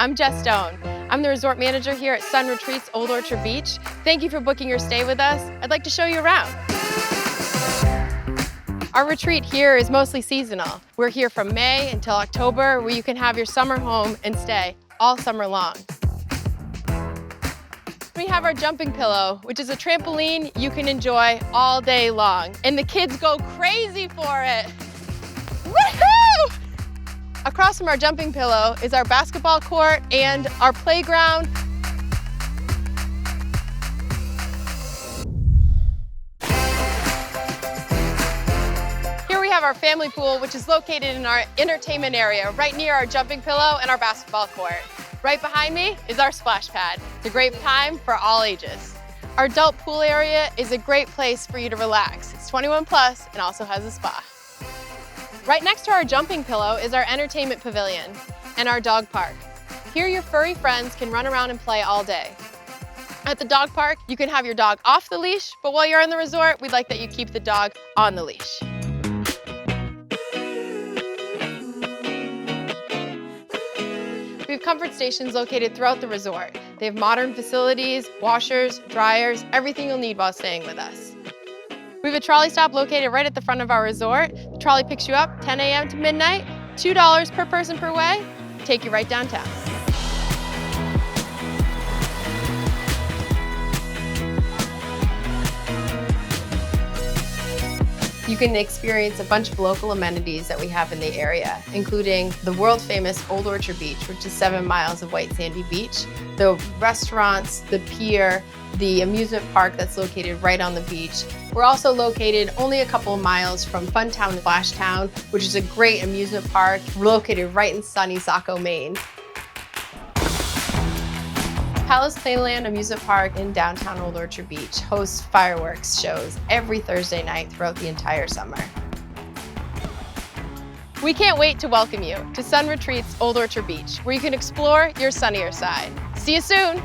I'm Jess Stone. I'm the resort manager here at Sun Retreats Old Orchard Beach. Thank you for booking your stay with us. I'd like to show you around. Our retreat here is mostly seasonal. We're here from May until October, where you can have your summer home and stay all summer long. We have our jumping pillow, which is a trampoline you can enjoy all day long. And the kids go crazy for it. Woohoo! Across from our jumping pillow is our basketball court and our playground. Here we have our family pool, which is located in our entertainment area, right near our jumping pillow and our basketball court. Right behind me is our splash pad. It's a great time for all ages. Our adult pool area is a great place for you to relax. It's 21 plus and also has a spa. Right next to our jumping pillow is our entertainment pavilion and our dog park. Here your furry friends can run around and play all day. At the dog park, you can have your dog off the leash, but while you're in the resort, we'd like that you keep the dog on the leash. We have comfort stations located throughout the resort. They have modern facilities, washers, dryers, everything you'll need while staying with us. We have a trolley stop located right at the front of our resort. The trolley picks you up 10 a.m. to midnight, $2 per person per way, take you right downtown. You can experience a bunch of local amenities that we have in the area, including the world famous Old Orchard Beach, which is 7 miles of white sandy beach, the restaurants, the pier, the amusement park that's located right on the beach. We're also located only a couple of miles from Funtown Splashtown, which is a great amusement park located right in sunny Maine. Palace Playland amusement park in downtown Old Orchard Beach hosts fireworks shows every Thursday night throughout the entire summer. We can't wait to welcome you to Sun Retreats Old Orchard Beach, where you can explore your sunnier side. See you soon!